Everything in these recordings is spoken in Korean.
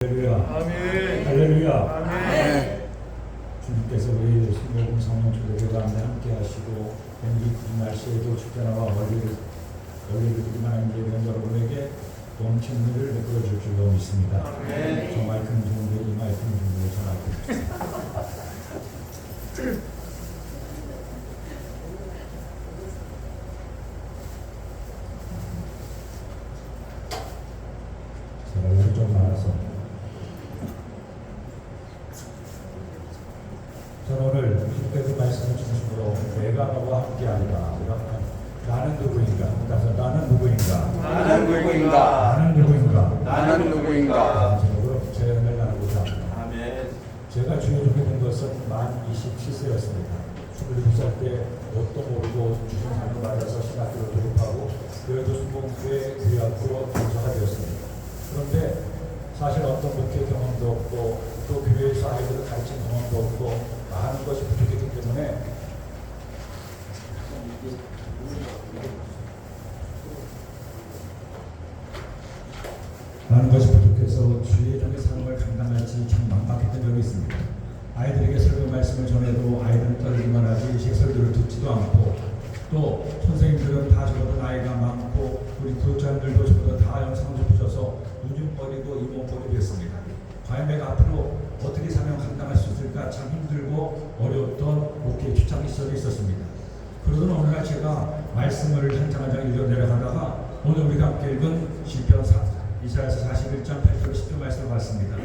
할렐루야. 아멘. 할렐루야. 아멘. 주님께서 우리 신복음 성령 초대교회 가운데 함께 하시고 이 굽은 날씨에도 축제나와 원리를 드리만 하는 여러분에게 넘치는 은혜를 베풀어 줄 줄로 믿습니다. 아멘. 저 마이크는 좋은데 이 마이크는 좋은데 전화할게요. 제가 여기 좀 나와서 저는 오늘 주께서 말씀을 중심으로 내가 너와 함께하리라. 나는 누구인가? 그래서 나는 누구인가? 나는 누구인가? 나는 누구인가? 나는 누구인가? 제목으로 제안을 나누고자 합니다. 아멘. 제가 주의 종이 된 것은 만 27세였습니다. 27살 때 뭣도 모르고 주신 삶을 맞아서 신학교를 졸업하고 교회도 순복음교회 교회 앞으로 전사가 되었습니다. 그런데 사실 어떤 목회 경험도 없고 또 교회에서 아이들을 가르친 경험도 없고 많은 것이 부족했기 때문에 많은 것이 부족해서 주의 종의 삶을 감당할지 참 막막했던 적이 있습니다. 아이들에게 설교 말씀을 전해도 아이들은 떨기만 하지 제 설교를 듣지도 않고 또 선생님들은 다 저보다 나이가 많고 우리 교장들도 저보다 다 영상을 보셔서 눈웃버리고 이목버리고 했습니다. 과연 내가 앞으로 어떻게 사명 감당할 수 있을까 참 힘들고 어려웠던 목회 주창 시절이 있었습니다. 그러던 어느 날 제가 말씀을 한 장 한 장 읽어 내려가다가 오늘 우리가 함께 읽은 시편 이사야서 41장 8절 10절 말씀을 봤습니다.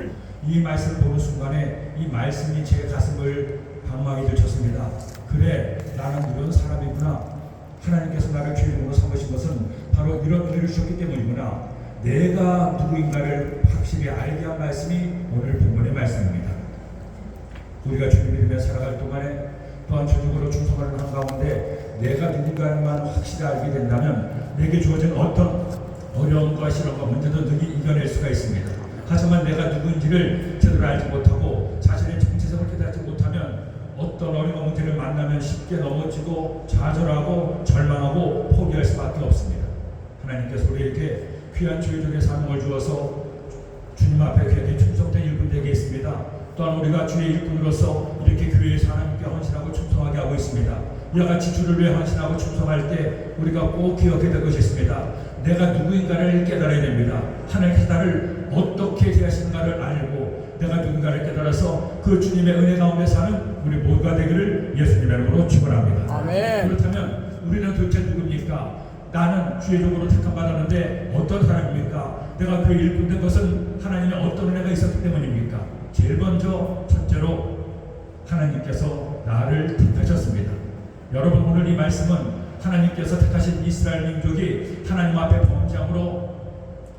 이 말씀을 보는 순간에 이 말씀이 제 가슴을 방망이 들쳤습니다. 그래, 나는 이런 사람이구나. 하나님께서 나를 주인공으로 삼으신 것은 바로 이런 은혜를 주셨기 때문이구나. 내가 누구인가를 확실히 알게 한 말씀이 오늘 본문의 말씀입니다. 우리가 주님을 믿으며 살아갈 동안에 또한 주님으로 충성하는 한 가운데 내가 누군가만 확실히 알게 된다면 내게 주어진 어떤 어려움과 시련과 문제도 능히 이겨낼 수가 있습니다. 하지만 내가 누구인지를 제대로 알지 못하고 자신의 정체성을 깨닫지 못하면 어떤 어려운 문제를 만나면 쉽게 넘어지고 좌절하고 절망하고 포기할 수밖에 없습니다. 하나님께서 우리에게 귀한 주의 종의 사명을 주어서 주님 앞에 귀하게 충성된 일꾼 되게 있습니다. 또한 우리가 주의 일꾼으로서 이렇게 교회에서 하나님께 헌신하고 충성하게 하고 있습니다. 이와 같이 주를 위해 헌신하고 충성할 때 우리가 꼭 기억해야 될 것이 있습니다. 내가 누구인가를 깨달아야 됩니다. 하나님께서 나를 어떻게 대하시는가를 알고 내가 누군가를 깨달아서 그 주님의 은혜 가운데 사는 우리 모두가 되기를 예수님의 이름으로 축원합니다. 아멘. 그렇다면 우리는 도대체 누굽니까? 나는 주의 종으로 택함 받았는데 어떤 사람입니까? 내가 그 일꾼 된 것은 하나님의 어떤 은혜가 있었기 때문입니까? 제일 먼저 첫째로 하나님께서 나를 택하셨습니다. 여러분, 오늘 이 말씀은 하나님께서 택하신 이스라엘 민족이 하나님 앞에 범죄함으로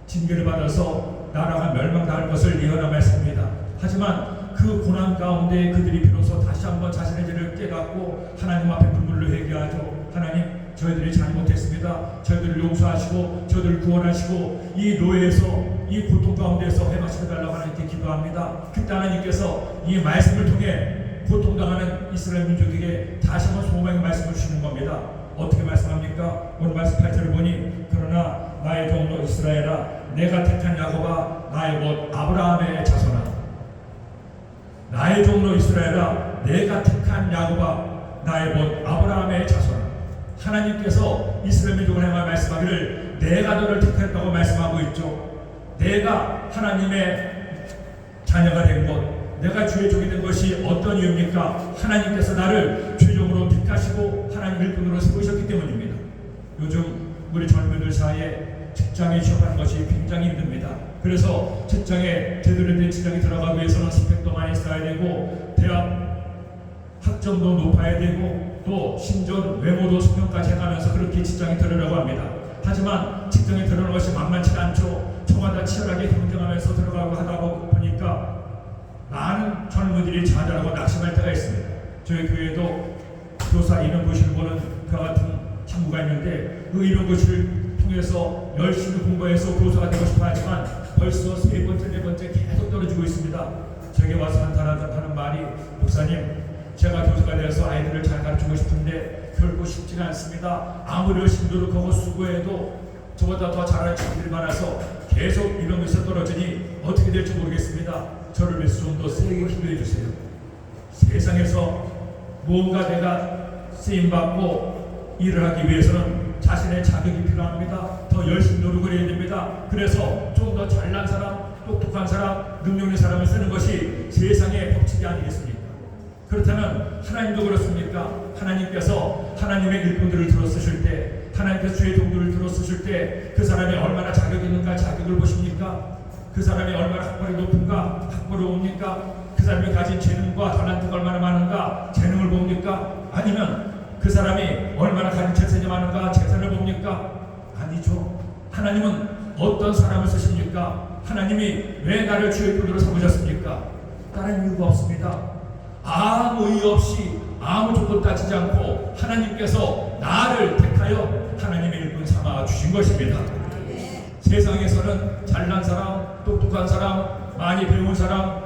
징계를 받아서 나라가 멸망당할 것을 예언한 말씀입니다. 하지만 그 고난 가운데 그들이 비로소 다시 한번 자신의 죄를 깨닫고 하나님 앞에 눈물로 회개하죠. 하나님, 저희들이 잘못했습니다. 저희들을 용서하시고 저희들을 구원하시고 이 노예에서 이 고통 가운데서 해방시켜달라고 하나님께 기도합니다. 그때 하나님께서 이 말씀을 통해 고통당하는 이스라엘 민족에게 다시 한번 소망의 말씀을 주시는 겁니다. 어떻게 말씀합니까? 오늘 말씀 8절을 보니 그러나 나의 종로 이스라엘아, 내가 택한 야곱아, 나의 곧 아브라함의 자손아. 나의 종로 이스라엘아, 내가 택한 야곱아, 나의 곧 아브라함의 자손아. 하나님께서 이스라엘 민족을 향하여 말씀하기를 내가 너를 택했다고 말씀하고 있죠. 내가 하나님의 자녀가 된 것, 내가 주의 종이 된 것이 어떤 이유입니까? 하나님께서 나를 주종으로 택하시고 하나님 일꾼으로 세우셨기 때문입니다. 요즘 우리 젊은이들 사이에 직장에 취업하는 것이 굉장히 힘듭니다. 그래서 직장에 제대로 된 직장에 들어가기 위해서는 스펙도 많이 쌓아야 되고 대학 학점도 높아야 되고 또 심지어 외모도 성형까지 해가면서 그렇게 직장에 들어가려고 합니다. 하지만 직장에 들어가는 것이 만만치 않죠. 청와대 치열하게 경쟁하면서 들어가고 하다 보니까 많은 젊은이들이 좌절하고 낙심할 때가 있습니다. 저희 교회도 교사 이름고시를 보는 그와 같은 친구가 있는데 그 이름고시를 통해서 열심히 공부해서 교사가 되고 싶어 하지만 벌써 세 번째, 네 번째 계속 떨어지고 있습니다. 제게 와서 하는 말이, 목사님, 제가 교사가 되어서 아이들을 잘 가르치고 싶은데 결코 쉽지가 않습니다. 아무리 열심히 노력하고 수고해도 저보다 더 잘하는 친구들이 많아서 계속 이런 것에 떨어지니 어떻게 될지 모르겠습니다. 저를 위해서 좀 더 세게 기도해 주세요. 세상에서 무언가 내가 쓰임받고 일을 하기 위해서는 자신의 자격이 필요합니다. 더 열심히 노력을 해야 됩니다. 그래서 좀 더 잘난 사람, 똑똑한 사람, 능력 있는 사람을 쓰는 것이 세상의 법칙이 아니겠습니까? 그렇다면 하나님도 그렇습니까? 하나님께서 하나님의 일꾼들을 들어 쓰실 때, 하나님께서 주의 종들을 들어 쓰실 때 그 사람이 얼마나 자격이 있는가 자격을 보십니까? 그 사람이 얼마나 학벌이 높은가 학벌을 봅니까? 그 사람이 가진 재능과 달란트가 얼마나 많은가 재능을 봅니까? 아니면 그 사람이 얼마나 가진 재산이 많은가 재산을 봅니까? 아니죠. 하나님은 어떤 사람을 쓰십니까? 하나님이 왜 나를 주의 일꾼으로 삼으셨습니까? 다른 이유가 없습니다. 아무 이유 없이 아무 조건 따지지 않고 하나님께서 나를 택하여 하나님의 일꾼 삼아 주신 것입니다. 세상에서는 잘난 사람, 똑똑한 사람, 많이 배운 사람,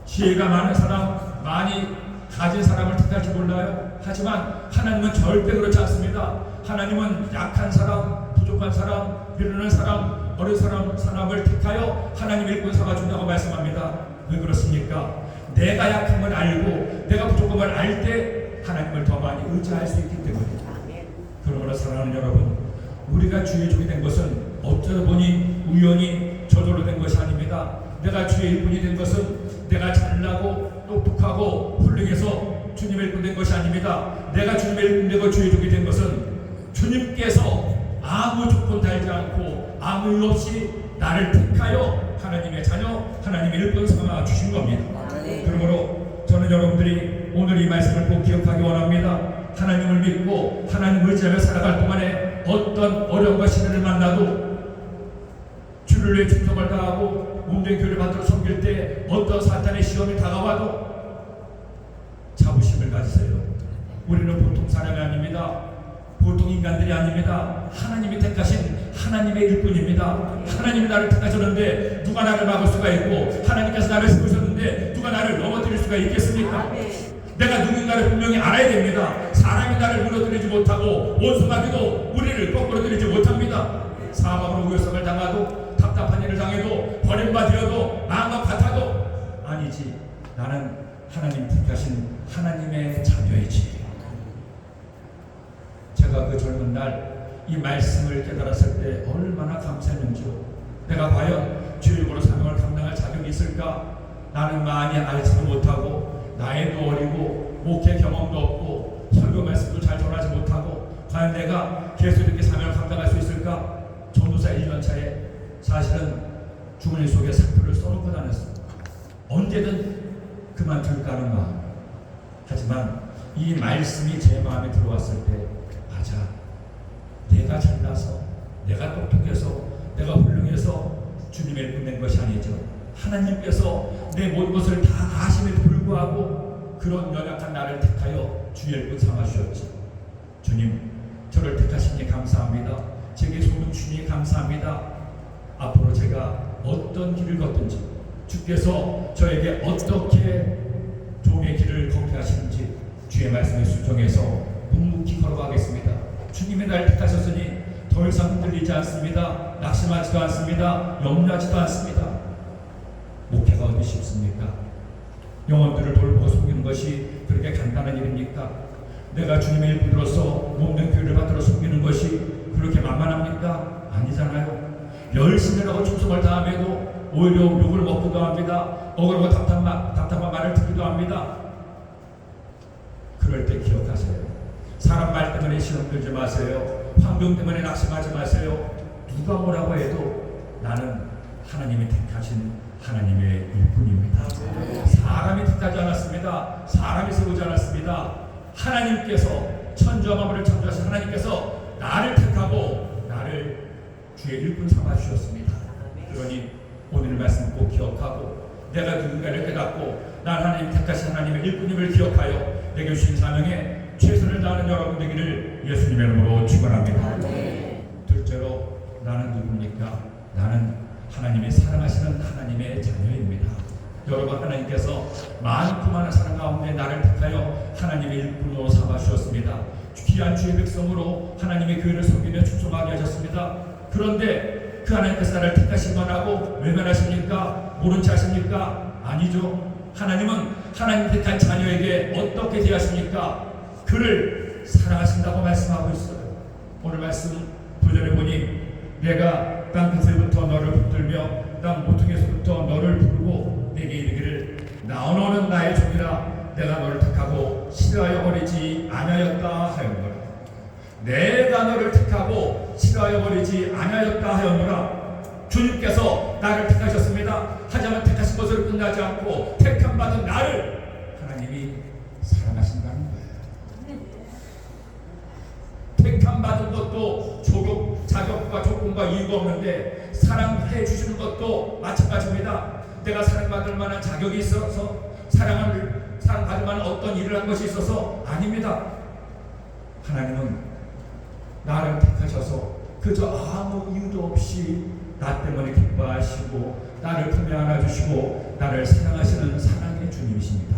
지혜가 많은 사람, 많이 가진 사람을 택할지 몰라요. 하지만 하나님은 절대 그렇지 않습니다. 하나님은 약한 사람, 부족한 사람, 미루는 사람, 어린 사람을 택하여 하나님의 일꾼 삼아준다고 말씀합니다. 왜 그렇습니까? 내가 약한 걸 알고 내가 부족한 걸 알 때 하나님을 더 많이 의지할 수 있기 때문입니다. 그러므로 사랑하는 여러분, 우리가 주의 종이 된 것은 어쩌다 보니 우연히 저절로 된 것이 아닙니다. 내가 주의 일꾼이 된 것은 내가 잘나고 똑똑하고 훌륭해서 주님의 일꾼 된 것이 아닙니다. 내가 주님의 일꾼 되고 주의 종이 된 것은 주님께서 아무 조건 달지 않고 아무 이유 없이 나를 택하여 하나님의 자녀, 하나님의 일꾼 삼아 주신 겁니다. 그러므로 저는 여러분들이 오늘 이 말씀을 꼭 기억하기 원합니다. 하나님을 믿고 하나님을 의지하며 살아갈 동안에 어떤 어려움과 시련을 만나도 주를 위해 충성을 다하고 몸된 교회를 받들어 섬길 때 어떤 사탄의 시험이 다가와도 자부심을 가지세요. 우리는 보통 사람이 아닙니다. 보통 인간들이 아닙니다. 하나님이 택하신 하나님의 일꾼입니다. 하나님이 나를 택하셨는데 누가 나를 막을 수가 있고 하나님께서 나를 세우셨는데 누가 나를 넘어뜨릴 수가 있겠습니까? 내가 누군가를 분명히 알아야 됩니다. 사람이 나를 무너뜨리지 못하고 원수마귀도 우리를 거꾸로 들이지 못합니다. 사망으로 우여성을 당하도 답답한 일을 당해도 버림받으려도 마음과 같아도 아니지, 나는 하나님 택하신 하나님의 자녀이지. 제가 그 젊은 날 이 말씀을 깨달았을 때 얼마나 감사했는지요. 내가 과연 주의 일꾼으로 사명을 감당할 자격이 있을까? 나는 많이 알지도 못하고 나이도 어리고 목회 경험도 없고 설교 말씀도 잘 전하지 못하고 과연 내가 계속 이렇게 사명을 감당할 수 있을까? 전도사 1년 차에 사실은 죽은 일 속에 사표를 써놓고 다녔어요. 언제든 그만둘까 하는 마음. 하지만 이 말씀이 제 마음에 들어왔을 때, 맞아, 내가 잘나서, 내가 똑똑해서, 내가 훌륭해서 주님의 일꾼 된 것이 아니죠. 하나님께서 내 모든 것을 다 아심에도 불구하고 그런 연약한 나를 택하여 주의 일꾼 삼아주셨지. 주님, 저를 택하시니 감사합니다. 제게 소문 주니 감사합니다. 앞으로 제가 어떤 길을 걷든지 주께서 저에게 어떻게 종의 길을 걷게 하시는지 주의 말씀에 순종해서 묵묵히 걸어가겠습니다. 주님이 나를 택하셨으니 더 이상 흔들리지 않습니다. 낙심하지도 않습니다. 염려하지도 않습니다. 목회가 어디 쉽습니까? 영혼들을 돌보고 섬기는 것이 그렇게 간단한 일입니까? 내가 주님의 일꾼으로서 몸된 교회를 받들어 섬기는 것이 그렇게 만만합니까? 아니잖아요. 열심히 하고 충성을 다함에도 오히려 욕을 먹기도 합니다. 억울하고 답답한 말을 듣기도 합니다. 그럴 때 기억하세요. 사람 말 때문에 시험 들지 마세요. 환경 때문에 낙심하지 마세요. 누가 뭐라고 해도 나는 하나님이 택하신 하나님의 일꾼입니다. 사람이 택하지 않았습니다. 사람이 세우지 않았습니다. 하나님께서 천지와 만물을 창조하신 하나님께서 나를 택하고 나를 주의 일꾼 삼아 주셨습니다. 그러니 오늘 말씀 꼭 기억하고 내가 누군가를 깨닫고 난 하나님 택하신 하나님의 일꾼임을 기억하여 내게 주신 사명에 최선을 다하는 여러분 되기를 예수님의 이름으로 축원합니다. 둘째로, 나는 누굽니까? 나는 하나님이 사랑하시는 하나님의 자녀입니다. 여러분, 하나님께서 많고 많은 사랑 가운데 나를 택하여 하나님의 일꾼으로 삼아 주셨습니다. 귀한 주의 백성으로 하나님의 교회를 섬기며 충성하게 하셨습니다. 그런데 그 하나님께서 나를 택하신 거라고 외면하십니까? 모른 체 하십니까? 아니죠. 하나님은 하나님 택한 자녀에게 어떻게 대하십니까? 그를 사랑하신다고 말씀하고 있어요. 오늘 말씀 9절에 보니 내가 땅 끝에부터 너를 붙들며 땅 모퉁이에서부터 너를 부르고 내게 이르기를 나오는 나의 종이라 내가 너를 택하고 싫어하여 버리지 아니하였다 하였노라. 내가 너를 택하고 싫어하여 버리지 아니하였다 하였노라. 주님께서 나를 택하셨습니다. 하지만 택하신 것으로 끝나지 않고 택함 받은 나를 하나님이 사랑하신다는 거예요. 택함 받은 것도 자격과 조건과 이유가 없는데 사랑해 주시는 것도 마찬가지입니다. 내가 사랑받을 만한 자격이 있어서 사랑받을 만한 어떤 일을 한 것이 있어서 아닙니다. 하나님은 나를 택하셔서 그저 아무 이유도 없이 나 때문에 기뻐하시고 나를 품에 안아주시고 나를 사랑하시는 사랑의 주님이십니다.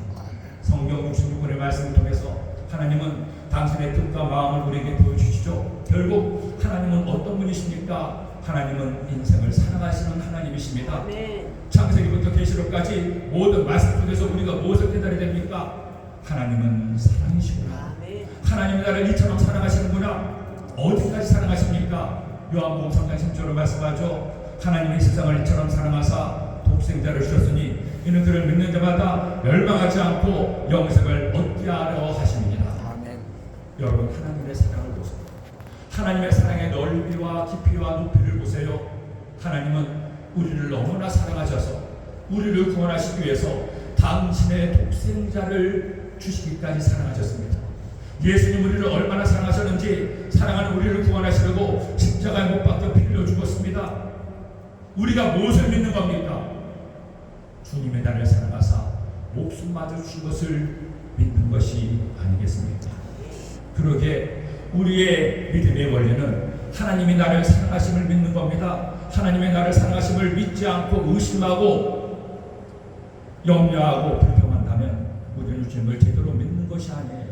성경 66권의 말씀을 통해서 하나님은 당신의 뜻과 마음을 우리에게 보여주시죠. 결국 하나님은 어떤 분이십니까? 하나님은 인생을 사랑하시는 하나님이십니다. 창세기부터 계시록까지 모든 말씀 속에서 우리가 무엇을 깨달아야 됩니까? 하나님은 사랑이시구나. 하나님이 나를 이처럼 사랑하시는구나. 어디까지 사랑하십니까? 요한복음 3장 10절로 말씀하죠. 하나님이 세상을 이처럼 사랑하사 독생자를 주셨으니 이는 그를 믿는 자마다 멸망하지 않고 영생을 얻게 하려 하심이니라. 여러분, 하나님의 사랑을 보세요. 하나님의 사랑의 넓이와 깊이와 높이를 보세요. 하나님은 우리를 너무나 사랑하셔서 우리를 구원하시기 위해서 당신의 독생자를 주시기까지 사랑하셨습니다. 예수님 우리를 얼마나 사랑하셨는지 사랑하는 우리를 구원하시려고 십자가에 못 박혀 피 흘려 죽었습니다. 우리가 무엇을 믿는 겁니까? 주님의 나를 사랑하사 목숨마저 주신 것을 믿는 것이 아니겠습니까? 그러게 우리의 믿음의 원리는 하나님이 나를 사랑하심을 믿는 겁니다. 하나님의 나를 사랑하심을 믿지 않고 의심하고 염려하고 불평한다면 우리는 주님을 제대로 믿는 것이 아니에요.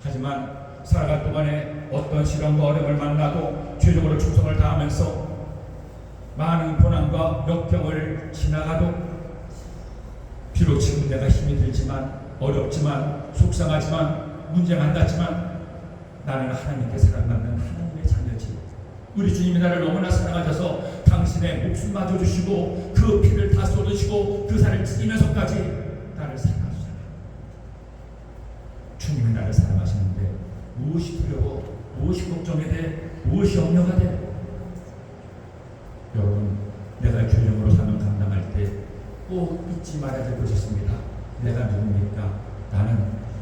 하지만 살아갈 동안에 어떤 시련과 어려움을 만나도 죄적으로 충성을 다하면서 많은 고난과 역경을 지나가도 비록 지금 내가 힘이 들지만 어렵지만 속상하지만 문제가 안 닿지만 나는 하나님께 사랑받는 하나님의 자녀지. 우리 주님이 나를 너무나 사랑하셔서 당신의 목숨마저 주시고 그 피를 다 쏟으시고 그 살을 찢으면서까지 나를 사랑하시잖아요. 주님이 나를 사랑하시는데 무엇이 두려워, 무엇이 걱정이 돼, 무엇이 염려가 돼? 여러분, 내가 교령으로 사명 감당할 때 꼭 잊지 말아야 될 것이 있습니다. 내가 누굽니까? 나는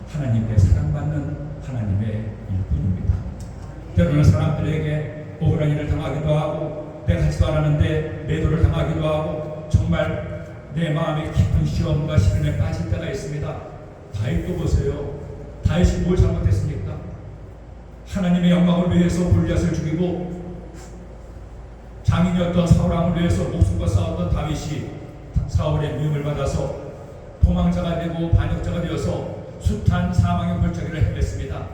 하나님께 사랑받는 하나님의 일꾼입니다. 때로는 사람들에게 억울한 일을 당하기도 하고 내가 하지도 않았는데 매도를 당하기도 하고 정말 내 마음에 깊은 시험과 시련에 빠질 때가 있습니다. 다윗도 보세요. 다윗이 뭘 잘못했습니까? 하나님의 영광을 위해서 골리앗을 죽이고 장인이었던 사울왕을 위해서 목숨과 싸웠던 다윗이 사울의 미움을 받아서 도망자가 되고 반역자가 되어서 숱한 사망의 골짜기를 헤맸습니다.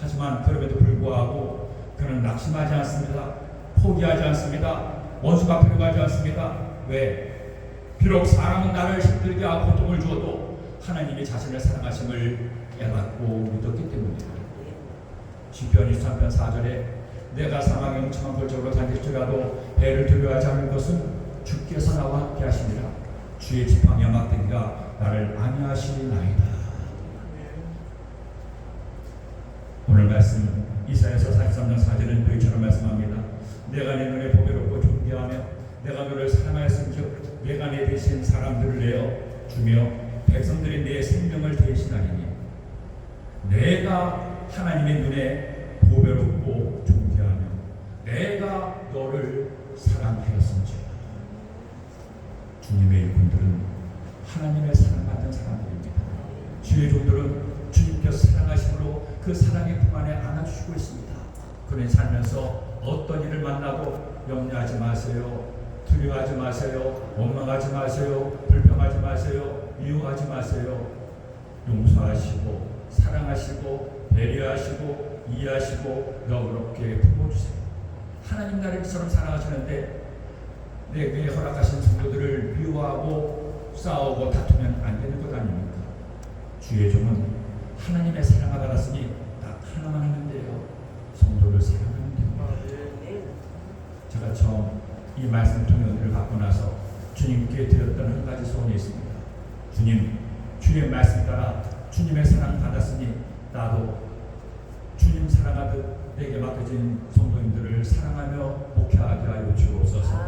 하지만 그럼에도 불구하고 그는 낙심하지 않습니다. 포기하지 않습니다. 원수가 필요하지 않습니다. 왜? 비록 사람은 나를 힘들게 하고 고통을 주어도 하나님이 자신을 사랑하심을 깨닫고 믿었기 때문입니다. 시편 23편 4절에 내가 사망의 음침한 골짜기로 다닐지라도 배를 두려워하지 않는 것은 주께서 나와 함께 하시니라. 주의 지팡이와 막대기가 나를 안위하시나이다. 오늘 말씀 이사야서 43장 4절은 너희처럼 말씀합니다. 내가 내 눈에 보배롭고 존귀하며 내가 너를 사랑하였은즉 내가 내 대신 사람들을 내어 주며 백성들이 내 생명을 대신하리니 내가 하나님의 눈에 보배롭고 존귀하며 내가 너를 사랑하였은즉. 주님의 일꾼들은 하나님의 사랑받는 사람들입니다. 주의 종들은 주님께서 사랑하심으로 그 사랑의 품 안에 안아주시고 있습니다. 그런 살면서 어떤 일을 만나도 염려하지 마세요. 두려워하지 마세요. 원망하지 마세요. 불평하지 마세요. 미워하지 마세요. 용서하시고 사랑하시고 배려하시고 이해하시고 너그럽게 품어주세요. 하나님 나를 이처럼 사랑하시는데 내게 허락하신 성도들을 미워하고 싸우고 다투면 안 되는 것 아닙니까? 주의 종은 하나님의 사랑을 받았으니 딱 하나만 하는데요. 성도를 사랑하면 됩니다. 제가 처음 이 말씀 통해 은혜를 받고 나서 주님께 드렸던 한 가지 소원이 있습니다. 주님, 주의 말씀 따라 주님의 사랑 받았으니 나도 주님 사랑하듯 내게 맡겨진 성도님들을 사랑하며 목회하게 하여 주옵소서.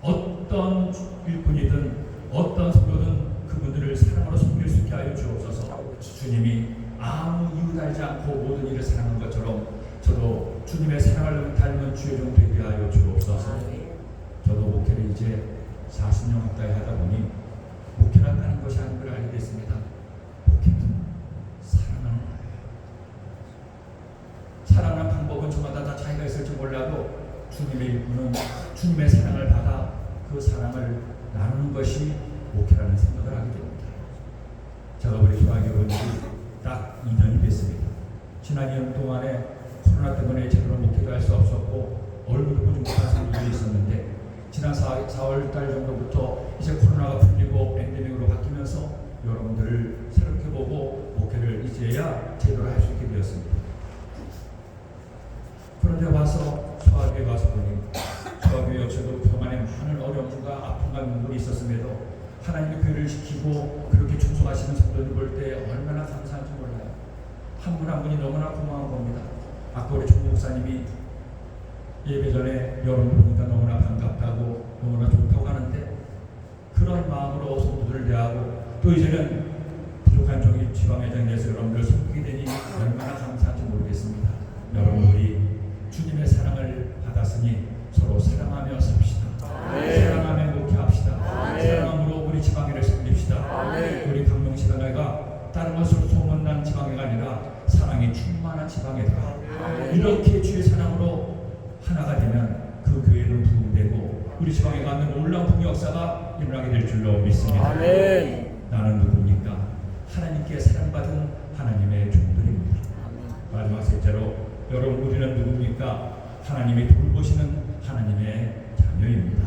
어떤 일꾼이든 어떤 성도든 그분들을 사랑으로 섬길 수 있게 하여 주옵소서. 주님이 아무 이유 달지 않고 모든 일을 사랑한 것처럼 저도 주님의 사랑을 닮은 주의 종 되게 하여 주옵소서. 저도 목회를 이제 40년 가까이 하다 보니 목회란 하는 것이 아닌 걸 알게 됐습니다. 목회는 사랑하는 거예요. 사랑하는 방법은 저마다 다 차이가 있을지 몰라도 주님의 일꾼은 주님의 사랑을 받아 그 사랑을 나누는 것이 목회라는 생각을 하게 됩니다. 제가 우리 교회원들이 딱 2년이 됐습니다. 지난 2년 동안에 코로나 때문에 제대로 목회도 할 수 없었고 얼굴도 보지 못한 사람들이 있었는데 지난 4월 달 정도부터 이제 코로나가 풀리고 팬데믹으로 바뀌면서 여러분들을 새롭게 보고 목회를 이제야 제대로 할 수 있게 되었습니다. 그런데 와서 소아교회 와서 보니 소아교회 역시도 그동안에 많은 어려움과 아픔과 눈물이 있었음에도 하나님의 교회를 지키고 그렇게 충성하시는 성도들 볼 때 얼마나 감사한지 몰라요. 한 분 한 분이 너무나 고마운 겁니다. 아까 우리 종 목사님이 예배 전에 여러분 보니까 너무나 반갑다고 너무나 좋다고 하는데 그런 마음으로 성도들을 대하고 또 이제는 부족한 종이 지방회장에서 여러분들 섬기게 되니 얼마나 감사한지 모르겠습니다. 여러분 우리 주님의 사랑을 받았으니 서로 사랑하며 삽시다. 사랑하며 목회합시다. 사랑함으로 우리 지방회를 섬깁시다. 우리 강명시당회가 다른 것으로 소문난 지방회가 아니라 사랑이 충만한 지방회다. 이렇게 주의 사랑으로 하나가 되면 그 교회는 부흥되고 우리 지방에 갖는 놀라운 부흥 역사가 일어나게 될 줄로 믿습니다. 아멘. 나는 누굽니까? 하나님께 사랑받은 하나님의 종들입니다. 마지막 셋째로 여러분 우리는 누굽니까? 하나님이 돌보시는 하나님의 자녀입니다.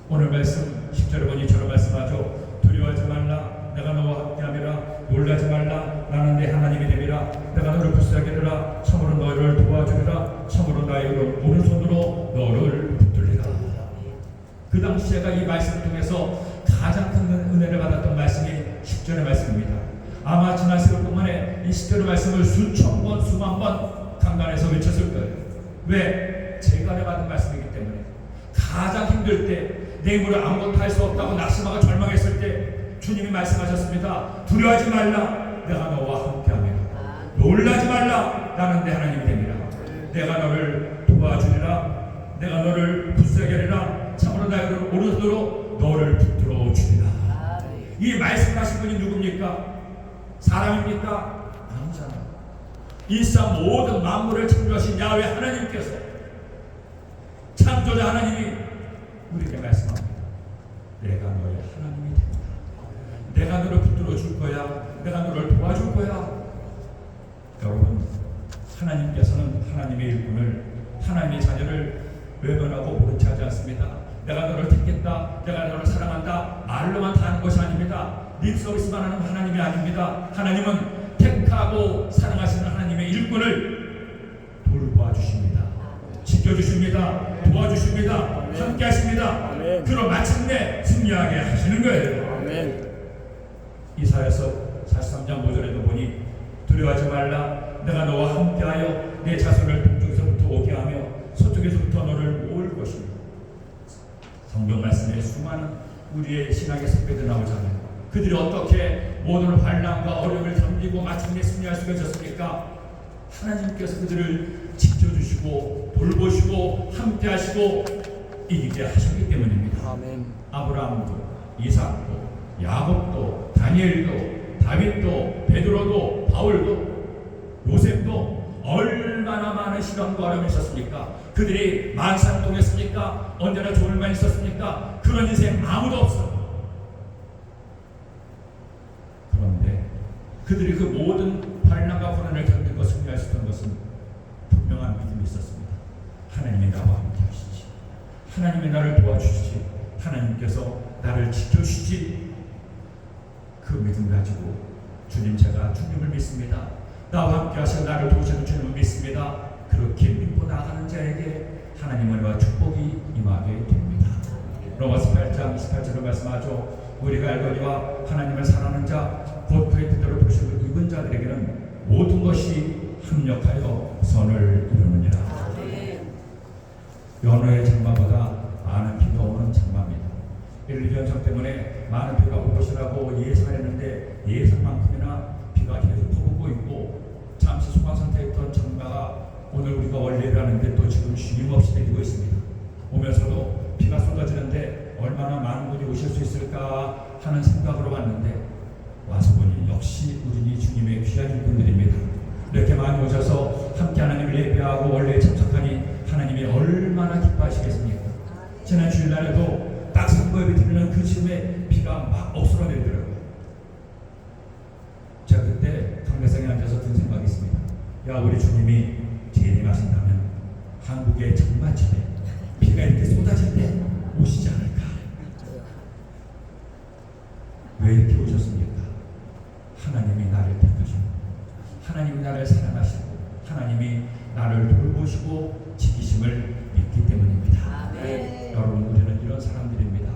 오늘 말씀 10절에 보니 이처럼 말씀하죠. 두려워하지 말라. 내가 너와 함께함이라. 놀라지 말라. 나는 내 하나님이 됨이라. 내가 너를 굳세게 하리라. 참으로 너를 도와주리라. 참으로 나의 오른손으로 너를 붙들리라. 그 당시 제가 이 말씀을 통해서 가장 큰 은혜를 받았던 말씀이 10절의 말씀입니다. 아마 지난 세월 동안에 이 10절의 말씀을 수천 번 수만 번 강단에서 외쳤을 거예요. 왜? 제가 받은 말씀이기 때문에 가장 힘들 때 내 힘으로 아무것도 할 수 없다고 낙심하고 절망했을 때 주님이 말씀하셨습니다. 두려워하지 말라. 내가 너와 함께함이라. 놀라지 말라. 나는 내 하나님이 됨이라. 내가 너를 도와주리라. 내가 너를 굳세게 하리라. 참으로 나의 오른손으로 너를 붙들어 주리라. 이 말씀하신 분이 누굽니까? 사람입니까? 아니잖아요. 이 세상 모든 만물을 창조하신 야훼 하나님께서 창조자 하나님이 우리에게 말씀합니다. 내가 너의 하나님이 된다. 내가 너를 붙들어 줄 거야. 내가 너를 도와줄 거야. 여러분, 하나님께서는 하나님의 일꾼을, 하나님의 자녀를 외면하고 모른 체 하지 않습니다. 내가 너를 택했다. 내가 너를 사랑한다. 말로만 다 하는 것이 아닙니다. 립 서비스만 하는 하나님이 아닙니다. 하나님은 택하고 사랑하시는 하나님의 일꾼을 돌보아주십니다. 지켜주십니다. 도와주십니다. 함께 하십니다. 그럼 마침내 승리하게 하시는 거예요. 아멘. 이사야서 43장 5절에도 보니 두려워하지 말라. 내가 너와 함께하여 내 자손을 동쪽에서부터 오게 하며 서쪽에서부터 너를 모을 것이다. 성경 말씀에 수많은 우리의 신앙의 선배들 나오잖아요. 그들이 어떻게 모든 환난과 어려움을 견디고 마침내 승리할 수가 있었습니까? 하나님께서 그들을 지켜주시고 돌보시고 함께하시고 이기게 하셨기 때문입니다. 아멘. 아브라함도 이삭도 야곱도 다니엘도 다윗도 베드로도 바울도 요셉도 얼마나 많은 시간과 어려움이 있었습니까? 그들이 만상통했습니까? 언제나 좋을 만 있었습니까? 그런 인생 아무도 없어. 그런데 그들이 그 모든 환난과 고난을 견디고 승리할 수 있던 것은 분명한 믿음이 있었습니다. 하나님이 나와 함께 하시지. 하나님이 나를 도와주시지, 하나님께서 나를 지켜주시지, 그 믿음 가지고 주님, 제가 주님을 믿습니다, 나와 함께 하셔 나를 도우시는 주님을 믿습니다, 그렇게 믿고 나가는 자에게 하나님의 은혜와 축복이 임하게 됩니다. 로마서 8장 28절을 말씀하죠. 우리가 알거니와 하나님을 사랑하는 자 곧 그의 뜻대로 부르심을 입은 자들에게는 모든 것이 합력하여 선을 이루느니라. 연어의 장마보다 많은 비가 오는 장마입니다. 일리전선 때문에 많은 비가 올 것이라고 예상했는데 예상만큼이나 비가 계속 퍼붓고 있고, 잠시 소강 상태에 있던 장마가 오늘 우리가 원래를 하는데 또 지금 쉼없이 내리고 있습니다. 오면서도 비가 쏟아지는데 얼마나 많은 분이 오실 수 있을까 하는 생각으로 왔는데, 와서 보니 역시 우리 주님의 귀한 일꾼들입니다. 이렇게 많이 오셔서 함께 하나님을 예배하고 원래에 참석하니 하나님이 얼마나 기뻐하시겠습니까? 지난 주일날에도 딱 선거예배 드리는 그 즈음에 비가 막 억수로 내리더라고요. 제가 그때 강대상에 앉아서 든 생각이 있습니다. 야, 우리 주님이 재림하신다면 한국의 장마철에 비가 이렇게 쏟아질 때 오시지 않을까? 왜 이렇게 오셨습니까? 하나님이 나를 택하시고, 하나님이 나를 사랑하시고, 하나님이 나를 돌보시고 지키심을 믿기 때문입니다. 여러분, 우리는 이런 사람들입니다.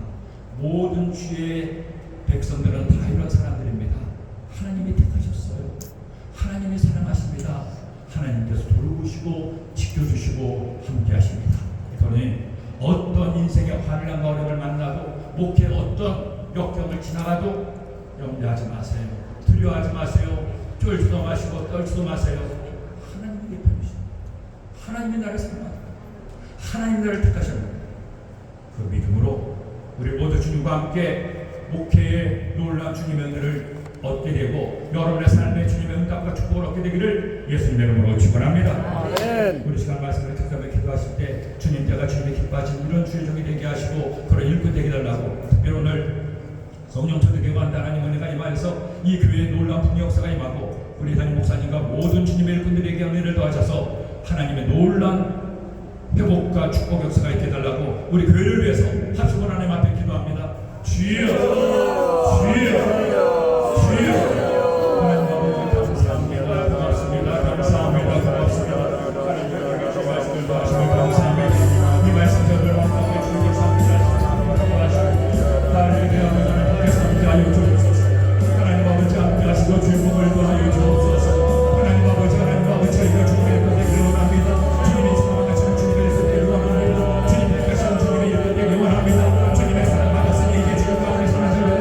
모든 주의 백성들은 다 이런 사람들입니다. 하나님이 택하셨어요. 하나님이 사랑하십니다. 하나님께서 돌보시고 지켜주시고 함께하십니다. 그러니 어떤 인생의 환란과 어려움을 만나도, 목회 어떤 역경을 지나가도 염려하지 마세요. 두려워하지 마세요. 쫄지도 마시고 떨지도 마세요. 하나님이 편이십니다. 하나님이 나를 사랑합니다. 하나님이 나를 택하셨습니다. 그 믿음으로 우리 모두 주님과 함께 목회의 놀라운 주님의 은혜를 얻게 되고, 여러분의 삶에 주님의 응답과 축복을 얻게 되기를 예수님의 이름으로 축원합니다. 우리 시간 말씀을 특별히 기도하실 때 주님, 제가 주님의 기뻐하신 이런 주의종이 되게 하시고 그런 일꾼 되게 달라고, 특별히 오늘 성령 초대교회 하나님 은혜가 임하여서 이 교회에 놀라운 풍요 역사가 임하고, 우리 담임 목사님과 모든 주님의 일꾼들에게 은혜를 더하셔서 하나님의 놀라운 회복과 축복 역사가 있게 해달라고 우리 교회를 위해서 합심을 하나님 앞에 기도합니다. 주여, 주여, 주여. 하나님 아버지 감사합니다. 고맙습니다. 감사합니다. 고맙습니다. 하나님 말씀을 하시면 감사합니다. 이 말씀 저를 만나게 주님 감사합니다. 나를 위하여 하여 주옵소서. 하나님 아버지 함께 하시고 주님을 더하여 주옵소서. 하나님 아버지, 하나님 아버지, 저희가 주님의 일꾼 되기를 원합니다. 주님의 사랑하시는 주님의 일꾼 되기를 원합니다. 주님의 가시는 주님의 일꾼 되기를 원합니다. 주님의 사랑 받았으니 이제 지금 가운데 사는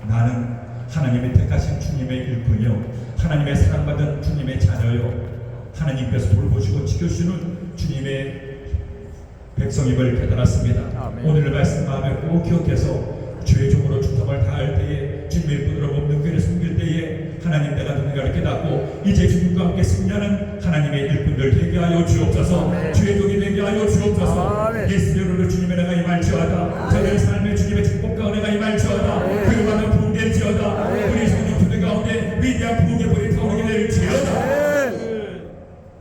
나는 하나님의 택하신 주님의 일꾼이요 하나님의 사랑받은 주님의 자녀요 하나님께서 돌보시고 지켜주시는 주님의 백성임을 깨달았습니다. 아멘. 오늘 말씀 마음에 꼭 기억해서 주의 종으로 충성을 다할 때에 주님의 일꾼으로 몸는 교회를 섬길 때에 하나님 내가 누군가를 깨닫고 이제 주님과 함께 승리하는 하나님의 일꾼들 되게 하여 주옵소서. 아멘. 주의 종이 되게 하여 주옵소서. 아멘. 예수의 이름으로 주님의 은혜가 임할지어다. 저들의 삶에 주님의 축복과 은혜가 임할지어다. 아멘. 그리고는 부흥될지어다. 아멘. 우리 성도들 가운데 위대한 부흥의 불이 타오르게 될지어다.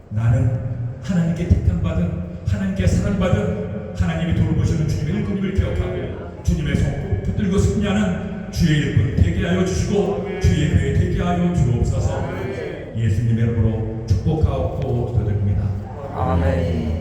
나는 하나님께 택함받은 하나님께 사랑받은 하나님이 돌보시는 주님의 일꾼임을 기억하고 주님의 손 붙들고 승리하는 주의 일꾼 되게 하여 주시고 주의 교회 되게 하여 주옵소서. 예수님의 이름으로 축복하고 기도드립니다. 아멘.